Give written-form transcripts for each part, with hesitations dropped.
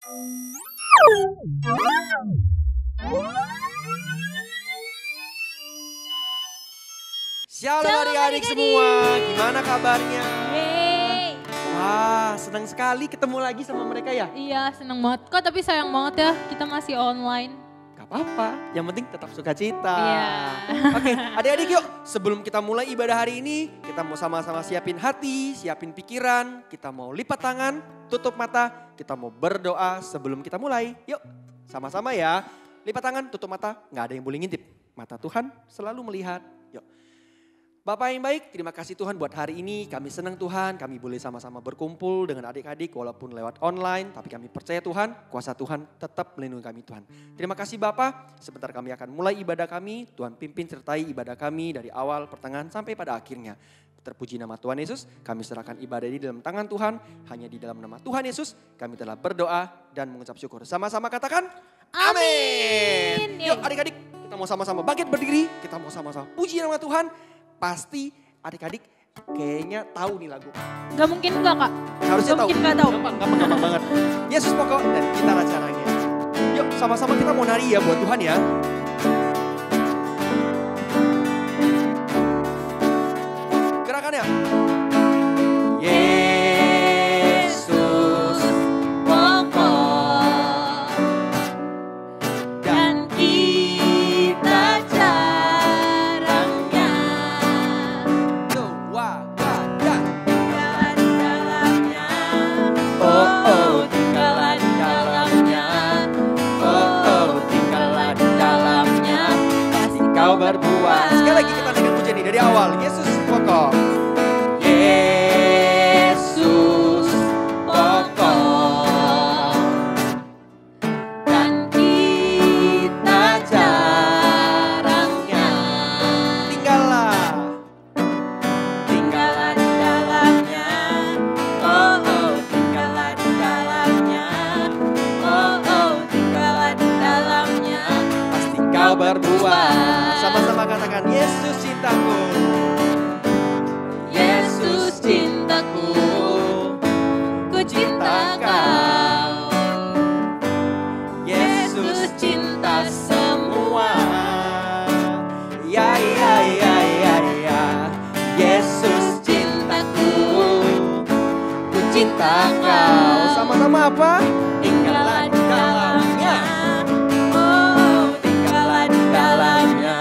Shalom Shalom adik-adik adik-adik. semua, gimana kabarnya? Yeay. Wah, senang sekali ketemu lagi sama mereka ya. Iya seneng banget kok, tapi sayang banget ya kita masih online. Gak apa-apa, yang penting tetap sukacita. Iya. Oke, adik-adik yuk, sebelum kita mulai ibadah hari ini, kita mau sama-sama siapin hati, siapin pikiran, kita mau lipat tangan, tutup mata, kita mau berdoa sebelum kita mulai. Yuk, sama-sama ya. Lipat tangan, tutup mata, gak ada yang boleh ngintip. Mata Tuhan selalu melihat. Yuk. Bapak yang baik, terima kasih Tuhan buat hari ini. Kami senang Tuhan, kami boleh sama-sama berkumpul dengan adik-adik walaupun lewat online. Tapi kami percaya Tuhan, kuasa Tuhan tetap melindungi kami Tuhan. Terima kasih Bapak, sebentar kami akan mulai ibadah kami. Tuhan pimpin sertai ibadah kami dari awal, pertengahan sampai pada akhirnya. Terpuji nama Tuhan Yesus, kami serahkan ibadah ini dalam tangan Tuhan. Hanya di dalam nama Tuhan Yesus, kami telah berdoa dan mengucap syukur. Sama-sama katakan, amin. Yuk adik-adik, kita mau sama-sama bangkit berdiri. Kita mau sama-sama puji nama Tuhan. Pasti adik-adik kayaknya tahu nih lagu. Gak mungkin enggak kak? Harusnya tahu. Mungkin gak tahu. Gampang banget. Yesus pokok dan kita caranya. Yuk sama-sama kita mau nari ya buat Tuhan ya. Gerakannya. Yesus pokok dan kita jarangnya Doa gada. tinggal di dalamnya. Oh, tinggal di dalamnya. tinggallah di dalamnya. Pasti kau berbuah. Sekali lagi kita naikkan pujian ini dari awal. Yesus pokok. Yesus pokok. Dan kita jarangnya Tinggallah. tinggallah di dalamnya. Oh, tinggallah di dalamnya. Oh, tinggallah di dalamnya. Pasti kau berbuah. Sama-sama katakan Yesus cintaku. Yesus cintaku, ku cinta kau. Yesus cinta semua. Ya ya ya ya ya. Yesus cintaku, ku cinta kau. Sama-sama apa? Tinggallah di dalamnya. Oh, tinggallah di dalamnya.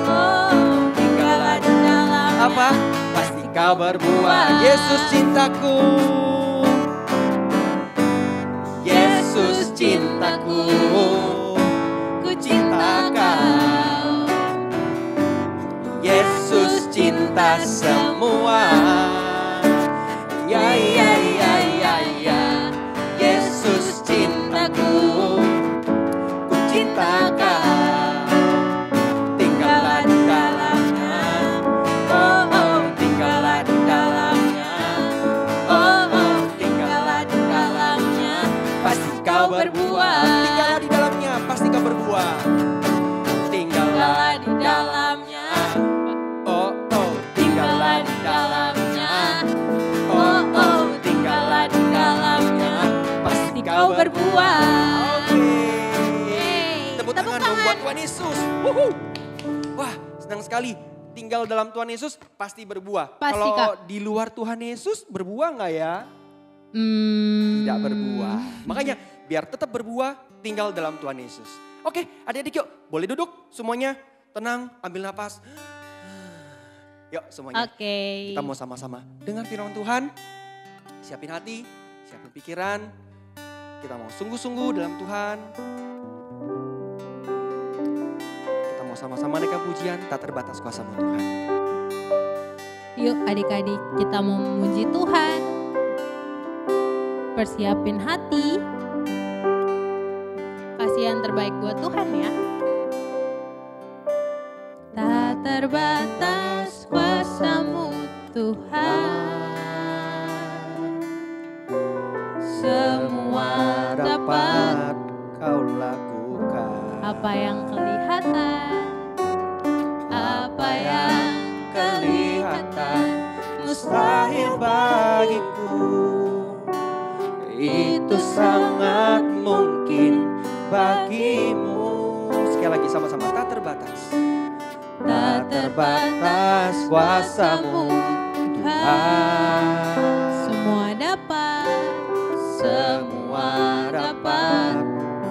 Oh, tinggallah di dalamnya. Apa? Pasti kau berbuah. Yesus cintaku. Yesus cintaku, Ku cinta kau. Yesus cinta semua. Ya ya ya ya ya. Yesus cintaku, ku cinta kau. Tinggallah di dalamnya. Oh, tinggallah di dalamnya. Oh, Tinggallah di dalamnya. pasti kau berbuah. Tinggallah di dalamnya, pasti kau berbuah. Tinggallah Tinggallah di dalamnya. Oh, Tinggallah di dalamnya. Oh, tinggallah di dalamnya. Pasti kau berbuah. Oke. Tepuk Tepuk tangan dong tangan. buat Tuhan Yesus. Wuhu. Wah, senang sekali. Tinggal dalam Tuhan Yesus pasti berbuah. Pasti, Kalau Kak. di luar Tuhan Yesus berbuah nggak ya? Hmm. Tidak berbuah. Makanya biar tetap berbuah, tinggal dalam Tuhan Yesus. Oke, adik-adik yuk. Boleh duduk semuanya. Tenang, ambil napas. Yuk semuanya. Oke. Kita mau sama-sama dengar firman Tuhan. Siapin hati, siapin pikiran. Kita mau sungguh-sungguh dalam Tuhan. Kita mau sama-sama naikkan pujian tak terbatas kuasa-Mu Tuhan. Yuk adik-adik kita mau memuji Tuhan. Persiapin hati. Kasih yang terbaik buat Tuhan ya. Tak terbatas kuasa-Mu Tuhan. Semua dapat Kau lakukan. apa yang kelihatan. Apa yang kelihatan Mustahil bagiku, itu sangat bagimu. Sekali lagi sama-sama, tak terbatas. Tak terbatas kuasamu Tuhan. Semua dapat, Semua dapat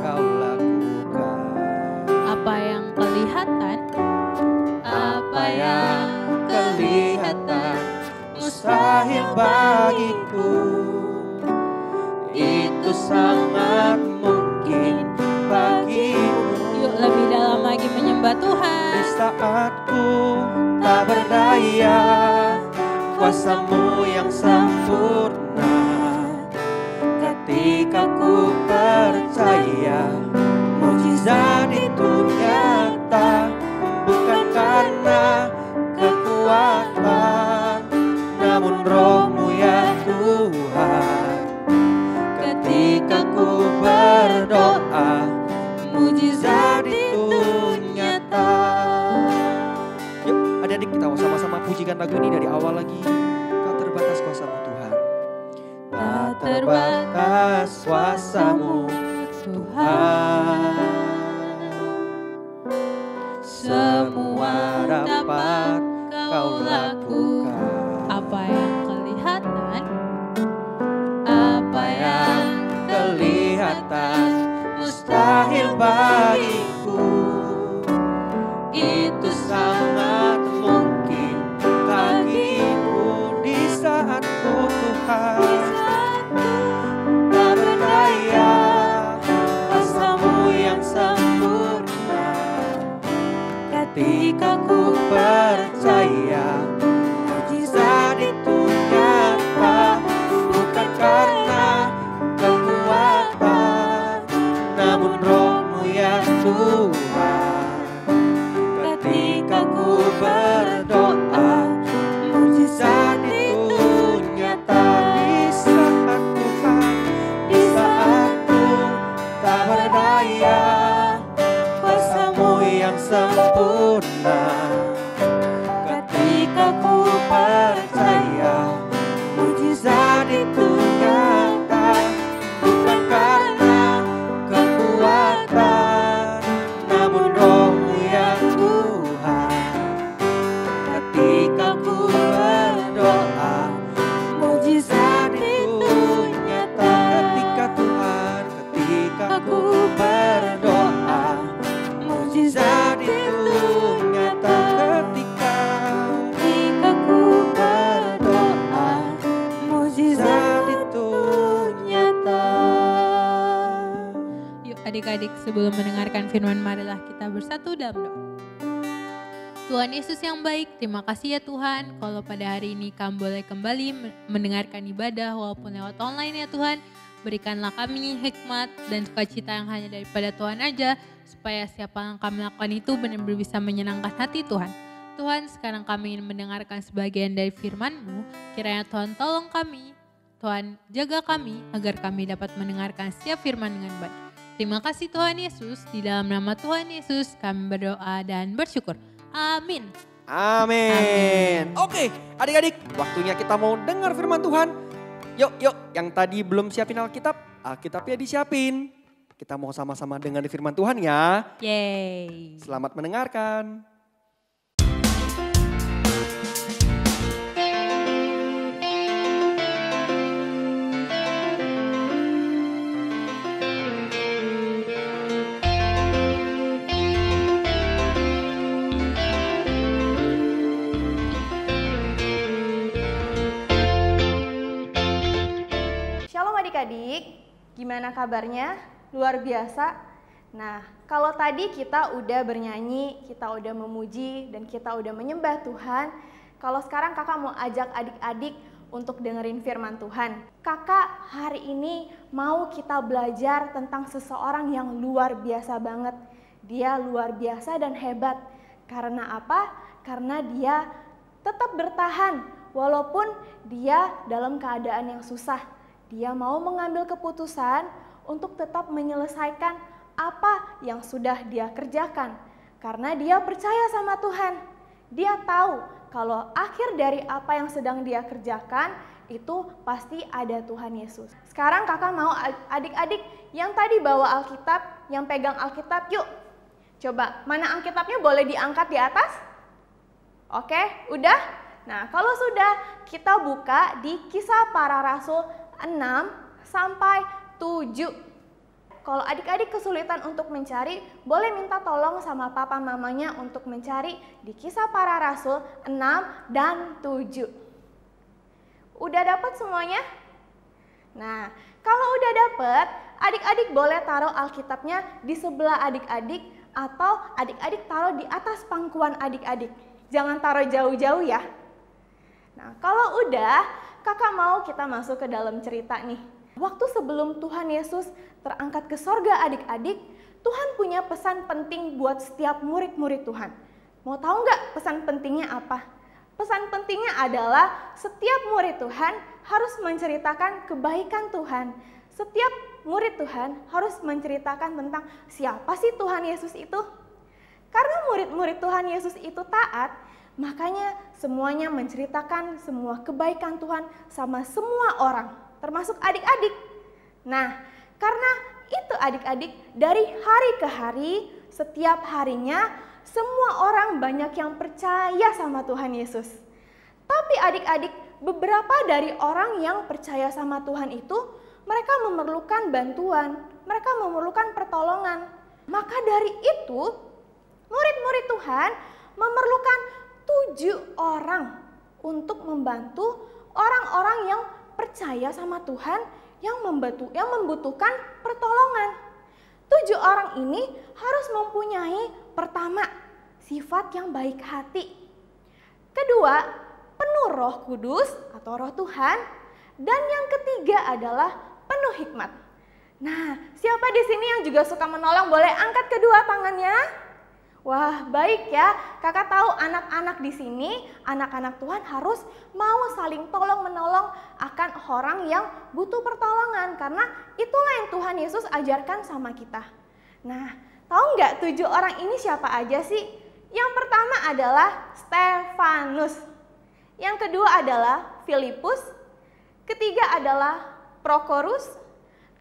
kau lakukan. apa yang kelihatan, Apa yang kelihatan mustahil bagiku, itu sangat mungkin bagimu. yuk lebih dalam lagi menyembah Di Tuhan. saat ku tak berdaya, kuasamu yang sempurna. Ketika ku percaya, mujizat itu nyata. Bukan karena kekuatan, namun roh-Mu ya Tuhan. Ketika ku berdoa, mujizat itu nyata. Yuk adik-adik kita sama-sama pujikan lagu ini dari awal lagi. Tak terbatas kuasamu Tuhan. Tak terbatas kuasamu Tuhan. Semua dapat kau lakukan. Apa yang kelihatan, Apa yang kelihatan mustahil bagiku, itu sangat mungkin bagimu. Di saat ku Tuhan tak berdaya, kuasamu yang sempurna. Ketika ku percaya, mujizat itu nyata. Bukan karena kekuatan, namun roh-Mu ya Tuhan. Ketika ku berdoa, mujizat itu nyata. Di saat Tuhan, di saat ku tak berdaya, kuasamu yang sempurna. Ketika ku percaya, mujizat itu nyata. Bukan karena kekuatan, namun roh-Mu ya Tuhan. Ketika ku berdoa, mujizat itu nyata. Ketika Tuhan, ketika ku berdoa, mujizat itu nyata. Ketika ku berdoa, mujizat itu nyata. yuk adik-adik sebelum mendengarkan firman marilah kita bersatu dalam doa. Tuhan Yesus yang baik, terima kasih ya Tuhan kalau pada hari ini kami boleh kembali mendengarkan ibadah walaupun lewat online ya Tuhan. Berikanlah kami hikmat dan sukacita yang hanya daripada Tuhan aja, supaya siapa yang kami lakukan itu benar-benar bisa menyenangkan hati Tuhan. Tuhan, sekarang kami ingin mendengarkan sebagian dari firman-Mu, kiranya Tuhan tolong kami, Tuhan jaga kami agar kami dapat mendengarkan setiap firman dengan baik. Terima kasih Tuhan Yesus, di dalam nama Tuhan Yesus kami berdoa dan bersyukur. Amin. Amin. Oke, adik-adik, waktunya kita mau dengar firman Tuhan. Yuk, yang tadi belum siapin Alkitabnya disiapin. Kita mau sama-sama dengar firman Tuhan ya. Yeay. Selamat mendengarkan. Shalom adik-adik, gimana kabarnya? Luar biasa. Nah, kalau tadi kita udah bernyanyi, kita udah memuji, dan kita udah menyembah Tuhan. Kalau sekarang kakak mau ajak adik-adik untuk dengerin firman Tuhan. Kakak hari ini mau kita belajar tentang seseorang yang luar biasa banget. Dia luar biasa dan hebat. Karena apa? Karena dia tetap bertahan walaupun dia dalam keadaan yang susah. Dia mau mengambil keputusan untuk tetap menyelesaikan apa yang sudah dia kerjakan. Karena dia percaya sama Tuhan. Dia tahu kalau akhir dari apa yang sedang dia kerjakan itu pasti ada Tuhan Yesus. Sekarang kakak mau adik-adik yang tadi bawa Alkitab, yang pegang Alkitab, yuk. Coba, mana Alkitabnya boleh diangkat di atas? Oke, udah? Nah, kalau sudah, kita buka di Kisah Para Rasul 6 sampai 7. Kalau adik-adik kesulitan untuk mencari, boleh minta tolong sama papa mamanya untuk mencari di Kisah Para Rasul 6 dan 7. Udah dapat semuanya? Nah, kalau udah dapat, adik-adik boleh taruh Alkitabnya di sebelah adik-adik atau adik-adik taruh di atas pangkuan adik-adik. Jangan taruh jauh-jauh ya. Nah, kalau udah, kakak mau kita masuk ke dalam cerita nih. Waktu sebelum Tuhan Yesus terangkat ke sorga adik-adik, Tuhan punya pesan penting buat setiap murid-murid Tuhan. Mau tahu nggak pesan pentingnya apa? Pesan pentingnya adalah setiap murid Tuhan harus menceritakan kebaikan Tuhan. Setiap murid Tuhan harus menceritakan tentang siapa sih Tuhan Yesus itu. Karena murid-murid Tuhan Yesus itu taat, makanya semuanya menceritakan semua kebaikan Tuhan sama semua orang, termasuk adik-adik. Nah, karena itu adik-adik, dari hari ke hari, setiap harinya, semua orang banyak yang percaya sama Tuhan Yesus. Tapi adik-adik, beberapa dari orang yang percaya sama Tuhan itu, mereka memerlukan bantuan, mereka memerlukan pertolongan. Maka dari itu, murid-murid Tuhan memerlukan 7 orang untuk membantu orang-orang yang percaya sama Tuhan yang membutuhkan pertolongan. 7 orang ini harus mempunyai pertama, sifat yang baik hati. Kedua, penuh Roh Kudus atau Roh Tuhan. Dan yang ketiga adalah penuh hikmat. Nah, siapa di sini yang juga suka menolong? Boleh angkat kedua tangannya? Wah, baik ya. Kakak tahu anak-anak di sini, anak-anak Tuhan harus mau saling tolong-menolong akan orang yang butuh pertolongan. Karena itulah yang Tuhan Yesus ajarkan sama kita. Nah, tahu nggak 7 orang ini siapa aja sih? Yang pertama adalah Stefanus. Yang kedua adalah Filipus. Ketiga adalah Prokorus.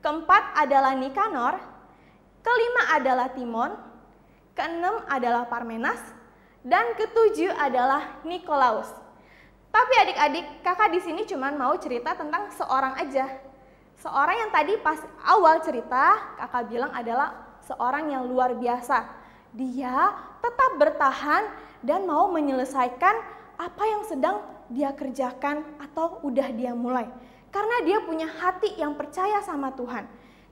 Keempat adalah Nikanor. Kelima adalah Timon. Keenam adalah Parmenas, dan ketujuh adalah Nikolaus. Tapi adik-adik, kakak di sini cuma mau cerita tentang seorang aja. Seorang yang tadi pas awal cerita, kakak bilang adalah seorang yang luar biasa. Dia tetap bertahan dan mau menyelesaikan apa yang sedang dia kerjakan atau udah dia mulai. Karena dia punya hati yang percaya sama Tuhan.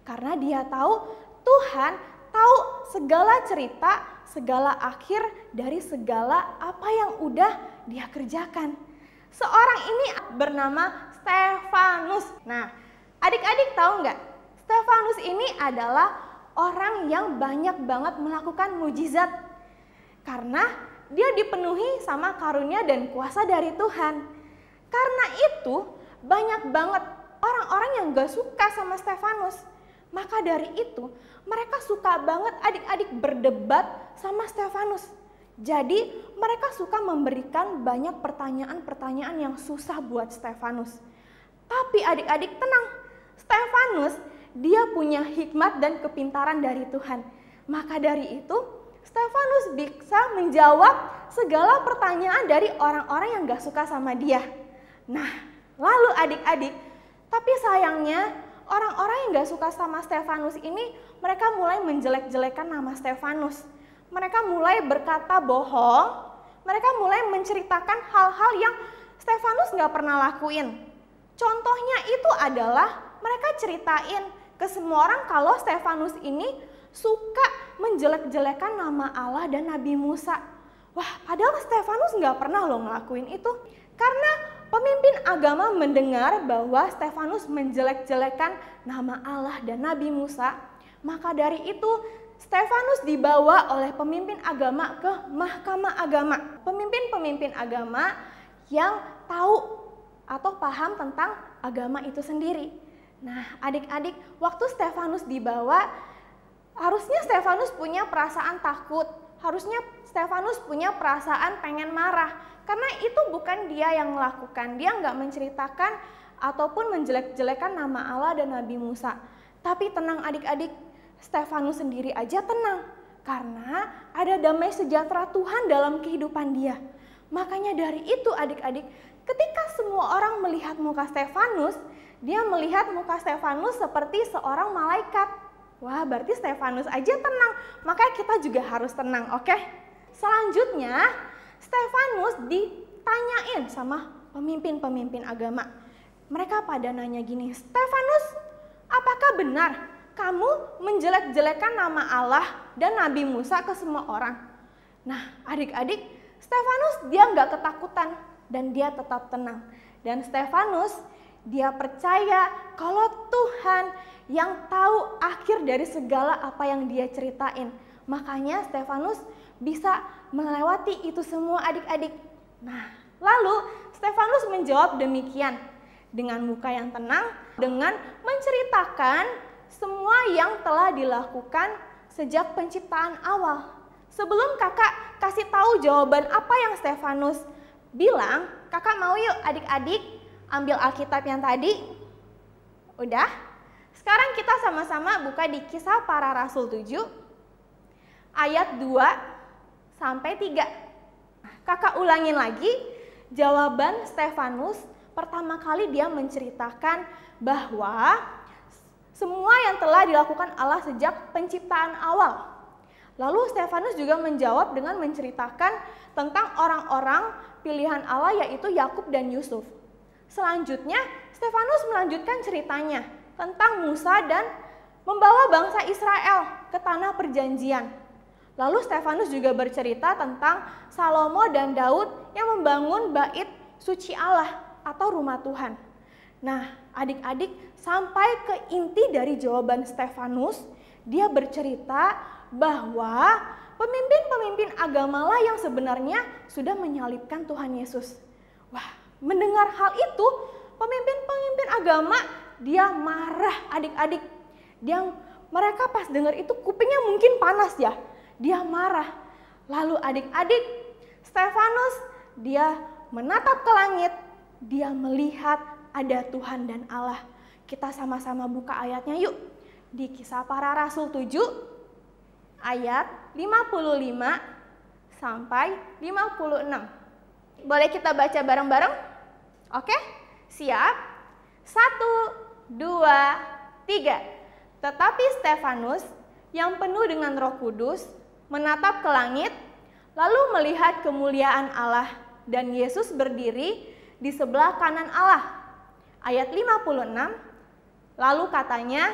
Karena dia tahu Tuhan tahu segala cerita, segala akhir dari segala apa yang udah dia kerjakan. Seorang ini bernama Stefanus. Nah, adik-adik tahu nggak? Stefanus ini adalah orang yang banyak banget melakukan mujizat. Karena dia dipenuhi sama karunia dan kuasa dari Tuhan. Karena itu banyak banget orang-orang yang gak suka sama Stefanus. Maka dari itu, mereka suka banget adik-adik berdebat sama Stefanus. Jadi, mereka suka memberikan banyak pertanyaan-pertanyaan yang susah buat Stefanus. Tapi adik-adik tenang, Stefanus dia punya hikmat dan kepintaran dari Tuhan. Maka dari itu, Stefanus bisa menjawab segala pertanyaan dari orang-orang yang gak suka sama dia. Nah, lalu adik-adik, tapi sayangnya orang-orang yang gak suka sama Stefanus ini, mereka mulai menjelek-jelekan nama Stefanus. Mereka mulai berkata bohong, mereka mulai menceritakan hal-hal yang Stefanus gak pernah lakuin. Contohnya itu adalah mereka ceritain ke semua orang kalau Stefanus ini suka menjelek-jelekan nama Allah dan Nabi Musa. Wah, padahal Stefanus gak pernah loh ngelakuin itu. Karena pemimpin agama mendengar bahwa Stefanus menjelek-jelekan nama Allah dan Nabi Musa, maka dari itu Stefanus dibawa oleh pemimpin agama ke mahkamah agama. Pemimpin-pemimpin agama yang tahu atau paham tentang agama itu sendiri. Nah, adik-adik, waktu Stefanus dibawa, harusnya Stefanus punya perasaan takut, harusnya Stefanus punya perasaan pengen marah. Karena itu bukan dia yang melakukan, dia nggak menceritakan ataupun menjelek-jelekan nama Allah dan Nabi Musa. Tapi tenang adik-adik, Stefanus sendiri aja tenang karena ada damai sejahtera Tuhan dalam kehidupan dia. Makanya dari itu adik-adik, ketika semua orang melihat muka Stefanus, dia melihat muka Stefanus seperti seorang malaikat. Wah, berarti Stefanus aja tenang, makanya kita juga harus tenang, oke? Selanjutnya, Stefanus ditanyain sama pemimpin-pemimpin agama. Mereka pada nanya gini, Stefanus, apakah benar kamu menjelek-jelekan nama Allah dan Nabi Musa ke semua orang? Nah, adik-adik, Stefanus dia nggak ketakutan dan dia tetap tenang. Dan Stefanus dia percaya kalau Tuhan yang tahu akhir dari segala apa yang dia ceritain. Makanya Stefanus bisa melewati itu semua adik-adik. Nah, lalu Stefanus menjawab demikian dengan muka yang tenang, dengan menceritakan semua yang telah dilakukan sejak penciptaan awal. Sebelum kakak kasih tahu jawaban apa yang Stefanus bilang, kakak mau yuk adik-adik ambil Alkitab yang tadi? Udah? Sekarang kita sama-sama buka di Kisah Para Rasul 7 ayat 2 sampai 3. Kakak ulangin lagi jawaban Stefanus. Pertama kali dia menceritakan bahwa semua yang telah dilakukan Allah sejak penciptaan awal. Lalu Stefanus juga menjawab dengan menceritakan tentang orang-orang pilihan Allah yaitu Yakub dan Yusuf. Selanjutnya Stefanus melanjutkan ceritanya tentang Musa dan membawa bangsa Israel ke tanah perjanjian. Lalu Stefanus juga bercerita tentang Salomo dan Daud yang membangun bait suci Allah atau rumah Tuhan. Nah, adik-adik, sampai ke inti dari jawaban Stefanus, dia bercerita bahwa pemimpin-pemimpin agamalah yang sebenarnya sudah menyalibkan Tuhan Yesus. Wah, mendengar hal itu, pemimpin-pemimpin agama dia marah adik-adik. Mereka pas dengar itu kupingnya mungkin panas ya. Dia marah. Lalu adik-adik, Stefanus dia menatap ke langit, dia melihat ada Tuhan dan Allah. Kita sama-sama buka ayatnya yuk. Di Kisah Para Rasul 7 ayat 55 sampai 56. Boleh kita baca bareng-bareng? Oke? Siap? 1, 2, 3. Tetapi Stefanus yang penuh dengan Roh Kudus menatap ke langit, lalu melihat kemuliaan Allah dan Yesus berdiri di sebelah kanan Allah. Ayat 56, lalu katanya,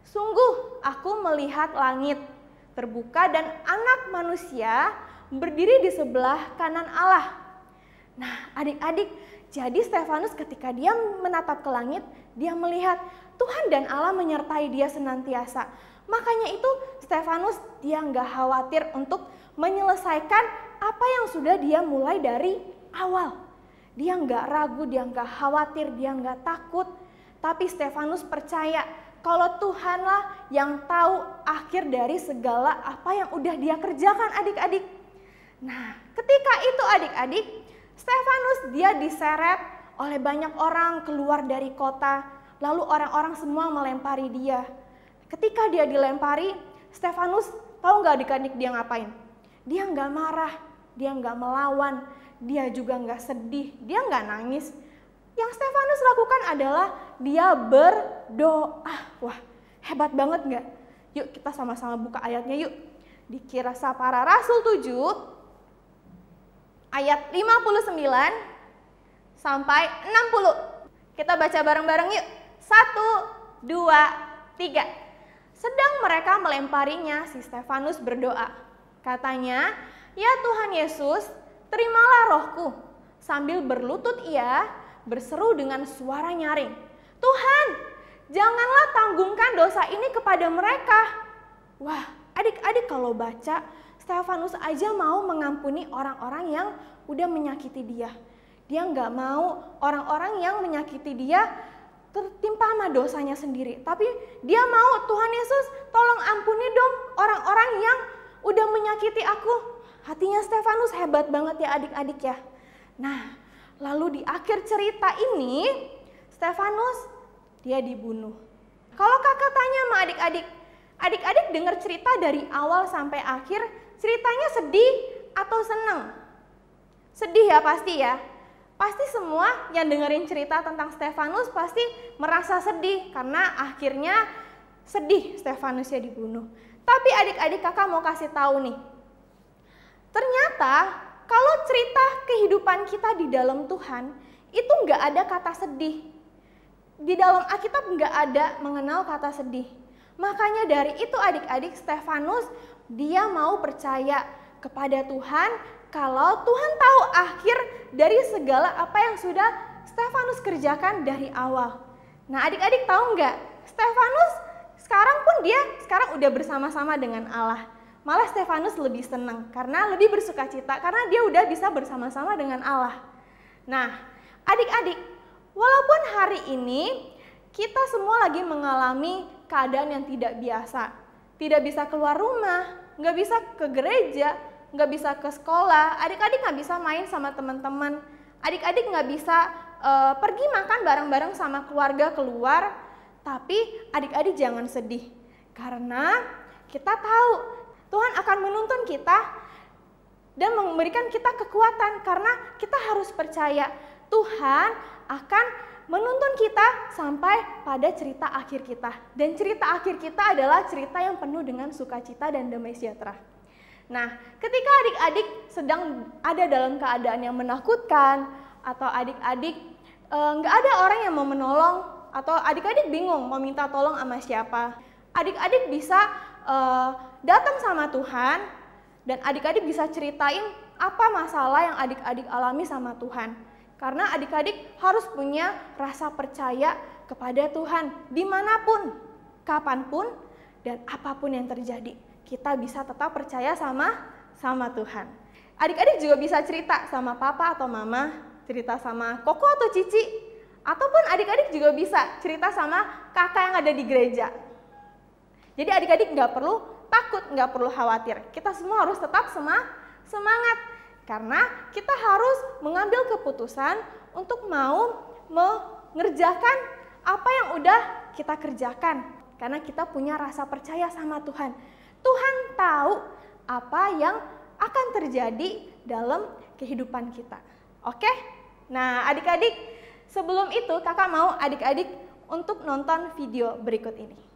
sungguh aku melihat langit terbuka dan anak manusia berdiri di sebelah kanan Allah. Nah adik-adik, jadi Stefanus ketika dia menatap ke langit, dia melihat Tuhan dan Allah menyertai dia senantiasa. Makanya itu Stefanus dia nggak khawatir untuk menyelesaikan apa yang sudah dia mulai dari awal. Dia nggak ragu, dia nggak khawatir, dia nggak takut. Tapi Stefanus percaya kalau Tuhanlah yang tahu akhir dari segala apa yang udah dia kerjakan adik-adik. Nah ketika itu adik-adik, Stefanus dia diseret oleh banyak orang keluar dari kota. Lalu orang-orang semua melempari dia. Ketika dia dilempari, Stefanus tahu nggak adik-adik dia ngapain? Dia nggak marah, dia nggak melawan, dia juga nggak sedih, dia nggak nangis. Yang Stefanus lakukan adalah dia berdoa. Wah, hebat banget nggak? Yuk kita sama-sama buka ayatnya yuk. Di Kisah Para Rasul 7 ayat 59 sampai 60. Kita baca bareng-bareng yuk. 1, 2, 3. Sedang mereka melemparinya, si Stefanus berdoa. Katanya, ya Tuhan Yesus, terimalah rohku. Sambil berlutut ia berseru dengan suara nyaring. Tuhan, janganlah tanggungkan dosa ini kepada mereka. Wah, adik-adik kalau baca, Stefanus aja mau mengampuni orang-orang yang udah menyakiti dia. Dia nggak mau orang-orang yang menyakiti dia tertimpa sama dosanya sendiri. Tapi dia mau, Tuhan Yesus tolong ampuni dong orang-orang yang udah menyakiti aku. Hatinya Stefanus hebat banget ya adik-adik ya. Nah lalu di akhir cerita ini, Stefanus, dia dibunuh. Kalau kakak tanya sama adik-adik dengar cerita dari awal sampai akhir, ceritanya sedih atau senang? Sedih ya pasti ya. Pasti semua yang dengerin cerita tentang Stefanus pasti merasa sedih karena akhirnya sedih Stefanusnya dibunuh. Tapi adik-adik kakak mau kasih tahu nih. Ternyata kalau cerita kehidupan kita di dalam Tuhan itu nggak ada kata sedih. Di dalam Alkitab nggak ada mengenal kata sedih. Makanya dari itu adik-adik Stefanus dia mau percaya kepada Tuhan kalau Tuhan tahu akhir dari segala apa yang sudah Stefanus kerjakan dari awal. Nah adik-adik tahu nggak? Stefanus sekarang udah bersama-sama dengan Allah. Malah Stefanus lebih senang karena lebih bersuka cita karena dia udah bisa bersama-sama dengan Allah. Nah adik-adik, walaupun hari ini kita semua lagi mengalami keadaan yang tidak biasa. Tidak bisa keluar rumah, nggak bisa ke gereja, nggak bisa ke sekolah, adik-adik nggak bisa main sama teman-teman, adik-adik nggak bisa pergi makan bareng-bareng sama keluarga keluar, tapi adik-adik jangan sedih. Karena kita tahu Tuhan akan menuntun kita dan memberikan kita kekuatan karena kita harus percaya Tuhan akan menuntun kita sampai pada cerita akhir kita. Dan cerita akhir kita adalah cerita yang penuh dengan sukacita dan damai sejahtera. Nah, ketika adik-adik sedang ada dalam keadaan yang menakutkan, atau adik-adik nggak ada orang yang mau menolong, atau adik-adik bingung mau minta tolong sama siapa, adik-adik bisa datang sama Tuhan, dan adik-adik bisa ceritain apa masalah yang adik-adik alami sama Tuhan. Karena adik-adik harus punya rasa percaya kepada Tuhan dimanapun, kapanpun, dan apapun yang terjadi. Kita bisa tetap percaya sama Tuhan. Adik-adik juga bisa cerita sama papa atau mama, cerita sama koko atau cici, ataupun adik-adik juga bisa cerita sama kakak yang ada di gereja. Jadi adik-adik nggak perlu takut, nggak perlu khawatir. Kita semua harus tetap semangat. Karena kita harus mengambil keputusan untuk mau mengerjakan apa yang udah kita kerjakan. Karena kita punya rasa percaya sama Tuhan. Tuhan tahu apa yang akan terjadi dalam kehidupan kita. Oke? Nah adik-adik, sebelum itu kakak mau adik-adik untuk nonton video berikut ini.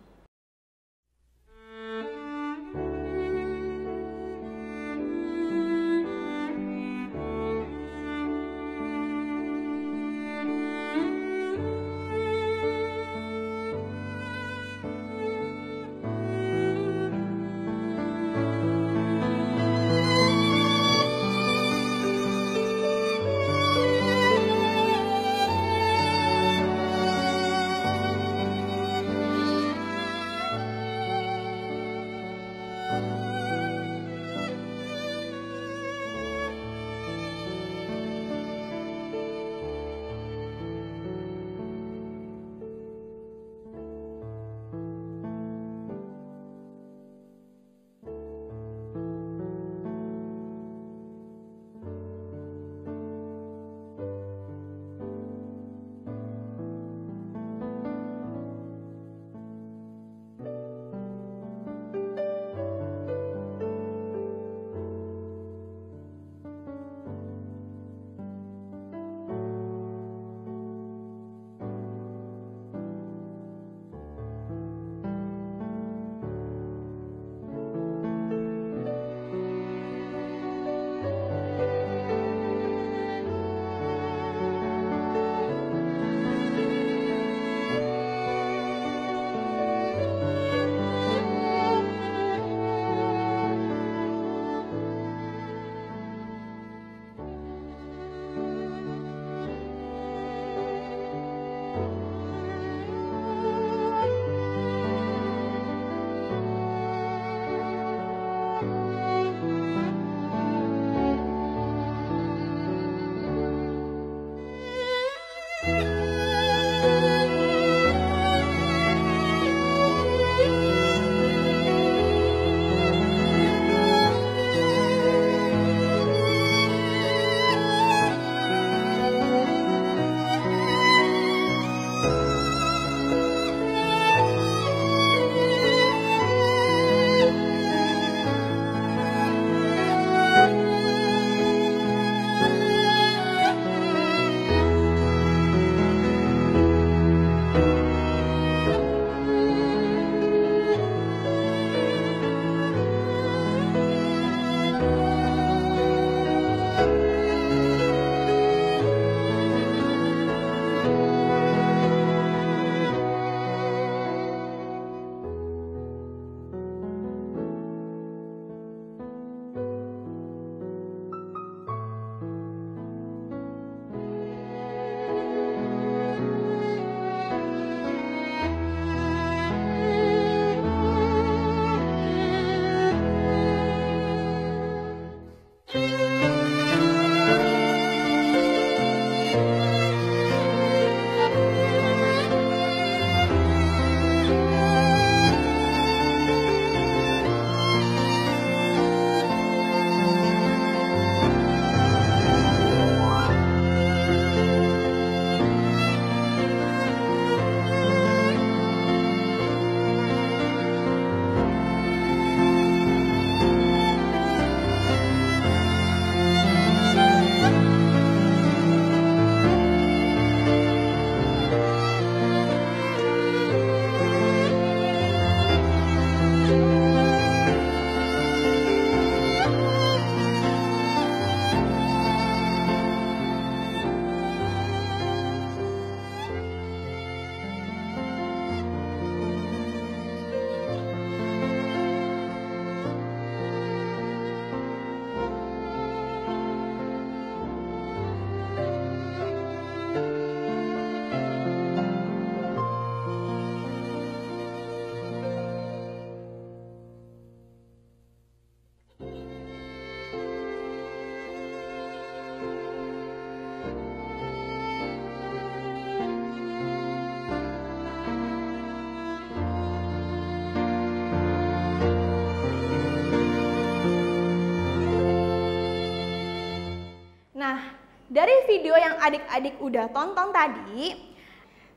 dari video yang adik-adik udah tonton tadi,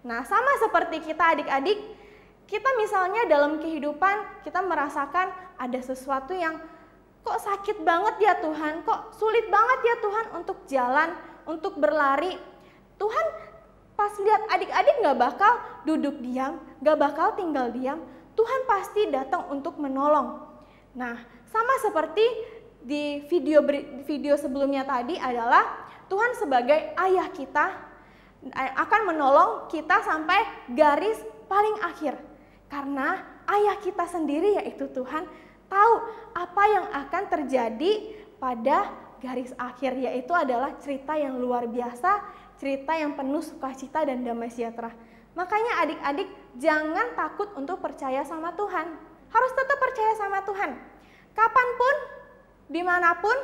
nah sama seperti kita adik-adik, kita misalnya dalam kehidupan kita merasakan ada sesuatu yang kok sakit banget ya Tuhan, kok sulit banget ya Tuhan untuk jalan, untuk berlari. Tuhan pas lihat adik-adik gak bakal duduk diam, gak bakal tinggal diam. Tuhan pasti datang untuk menolong. Nah, sama seperti di video sebelumnya tadi adalah Tuhan sebagai ayah kita akan menolong kita sampai garis paling akhir. Karena ayah kita sendiri yaitu Tuhan tahu apa yang akan terjadi pada garis akhir, yaitu adalah cerita yang luar biasa, cerita yang penuh sukacita dan damai sejahtera. Makanya adik-adik jangan takut untuk percaya sama Tuhan. Harus tetap percaya sama Tuhan. Kapanpun, dimanapun,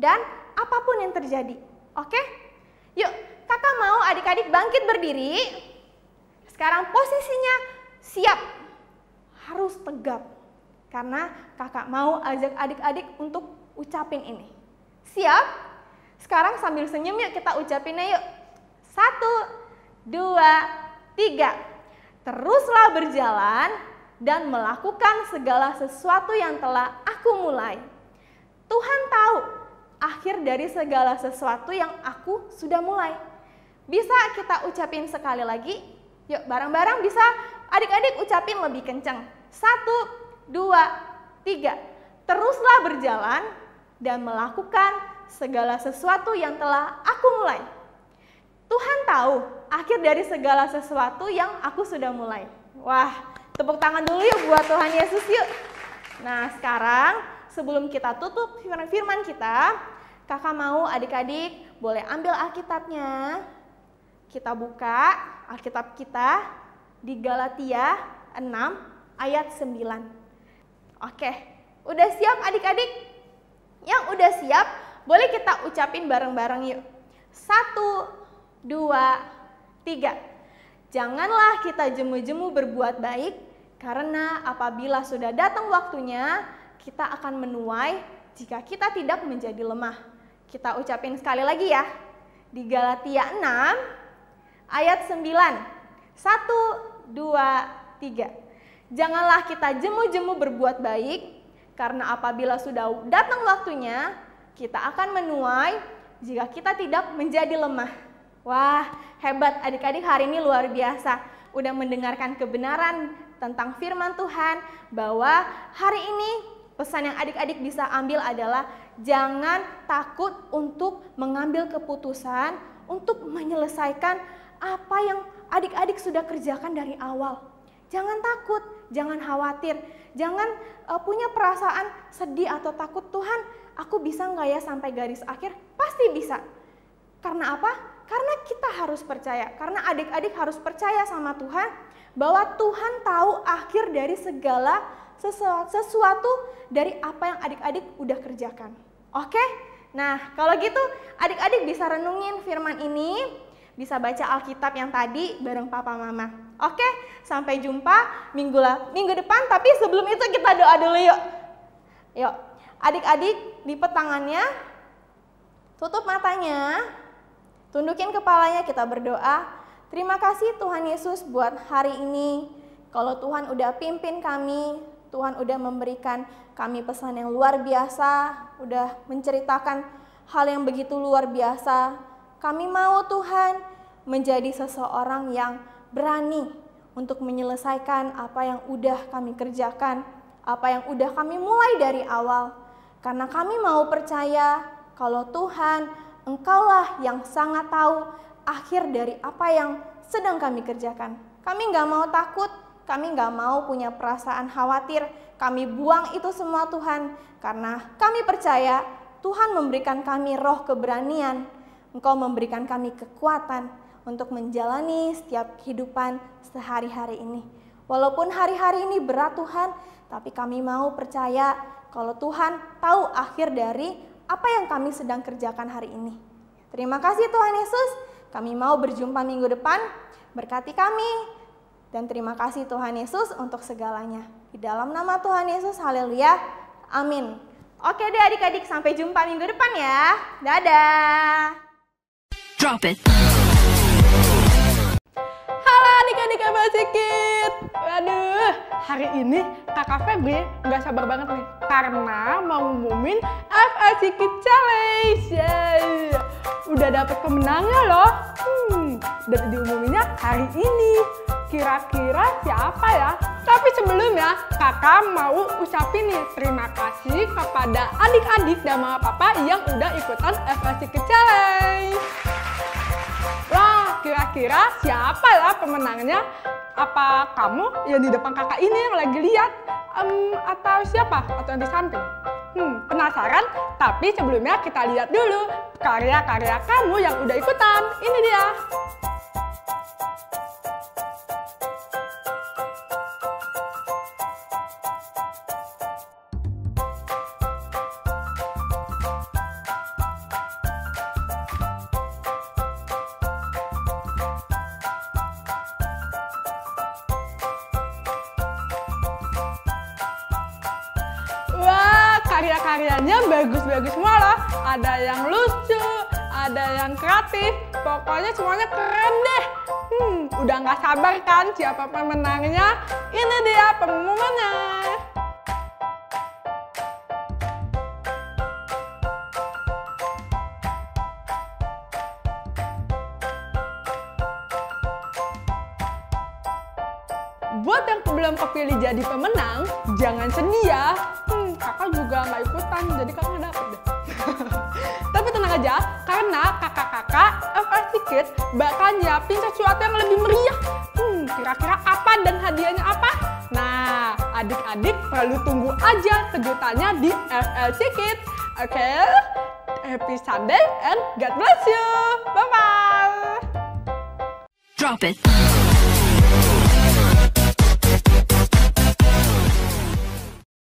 dan apapun yang terjadi. Oke? Yuk, kakak mau adik-adik bangkit berdiri. Sekarang posisinya siap. Harus tegap. Karena kakak mau ajak adik-adik untuk ucapin ini. Siap? Sekarang sambil senyum yuk kita ucapinnya yuk. 1, 2, 3. Teruslah berjalan dan melakukan segala sesuatu yang telah aku mulai. Tuhan tahu akhir dari segala sesuatu yang aku sudah mulai. Bisa kita ucapin sekali lagi? Yuk bareng-bareng bisa adik-adik ucapin lebih kencang. 1, 2, 3. Teruslah berjalan dan melakukan segala sesuatu yang telah aku mulai. Tuhan tahu akhir dari segala sesuatu yang aku sudah mulai. Wah, tepuk tangan dulu yuk buat Tuhan Yesus yuk. Nah sekarang sebelum kita tutup firman kita, kakak mau adik-adik boleh ambil Alkitabnya. Kita buka Alkitab kita di Galatia 6 ayat 9. Oke, udah siap adik-adik? Yang udah siap, boleh kita ucapin bareng-bareng yuk. 1, 2, 3. Janganlah kita jemu-jemu berbuat baik, karena apabila sudah datang waktunya, kita akan menuai jika kita tidak menjadi lemah. Kita ucapin sekali lagi ya. Di Galatia 6 ayat 9. 1, 2, 3. Janganlah kita jemu-jemu berbuat baik, karena apabila sudah datang waktunya, kita akan menuai jika kita tidak menjadi lemah. Wah, hebat adik-adik hari ini luar biasa. Udah mendengarkan kebenaran tentang firman Tuhan, bahwa hari ini pesan yang adik-adik bisa ambil adalah jangan takut untuk mengambil keputusan, untuk menyelesaikan apa yang adik-adik sudah kerjakan dari awal. Jangan takut, jangan khawatir, jangan punya perasaan sedih atau takut, Tuhan aku bisa nggak ya sampai garis akhir? Pasti bisa. Karena apa? Karena kita harus percaya, karena adik-adik harus percaya sama Tuhan, bahwa Tuhan tahu akhir dari segala sesuatu dari apa yang adik-adik udah kerjakan. Oke? Nah kalau gitu adik-adik bisa renungin firman ini, bisa baca Alkitab yang tadi bareng papa mama. Oke, sampai jumpa minggu depan, tapi sebelum itu kita doa dulu yuk. Yuk, adik-adik lipat tangannya, tutup matanya, tundukin kepalanya, kita berdoa. Terima kasih Tuhan Yesus buat hari ini. Kalau Tuhan udah pimpin kami, Tuhan udah memberikan kami pesan yang luar biasa, udah menceritakan hal yang begitu luar biasa. Kami mau Tuhan menjadi seseorang yang berani untuk menyelesaikan apa yang udah kami kerjakan, apa yang udah kami mulai dari awal. Karena kami mau percaya kalau Tuhan, Engkaulah yang sangat tahu akhir dari apa yang sedang kami kerjakan. Kami gak mau takut, kami gak mau punya perasaan khawatir. Kami buang itu semua Tuhan, karena kami percaya Tuhan memberikan kami roh keberanian. Engkau memberikan kami kekuatan untuk menjalani setiap kehidupan sehari-hari ini. Walaupun hari-hari ini berat Tuhan, tapi kami mau percaya kalau Tuhan tahu akhir dari apa yang kami sedang kerjakan hari ini. Terima kasih Tuhan Yesus, kami mau berjumpa minggu depan, berkati kami, dan terima kasih Tuhan Yesus untuk segalanya. Di dalam nama Tuhan Yesus, haleluya, amin. Oke deh adik-adik, sampai jumpa minggu depan ya. Dadah. Drop it. Halo adik-adik Abasikit. Waduh, hari ini kakak Febri nggak sabar banget nih karena mau ngumumin Abasikit Challenge. Yeay. Udah dapet pemenangnya loh. Dan diumuminnya hari ini. Kira-kira siapa ya? Tapi sebelumnya kakak mau ucapin nih terima kasih kepada adik-adik dan mama papa yang udah ikutan Abasikit Challenge. Wah, kira-kira siapa ya pemenangnya? Apa kamu yang di depan kakak ini yang lagi lihat? Atau siapa? Atau yang di samping? Penasaran? Tapi sebelumnya kita lihat dulu karya-karya kamu yang udah ikutan. Ini dia. Wah, karya-karyanya bagus-bagus semua loh. Ada yang lucu, ada yang kreatif, pokoknya semuanya keren deh. Udah nggak sabar kan siapa pemenangnya? Ini dia pengumumannya. Buat yang belum kepilih jadi pemenang, jangan sedih ya. Kakak juga nggak ikutan, jadi kakak nggak dapet deh. Tapi tenang aja, karena kakak-kakak Abasikit bakal nyiapin sesuatu yang lebih meriah. Kira-kira apa dan hadiahnya apa? Nah, adik-adik perlu tunggu aja kejutannya di Abasikit. Oke? Happy Sunday and God bless you. Bye-bye. Drop it.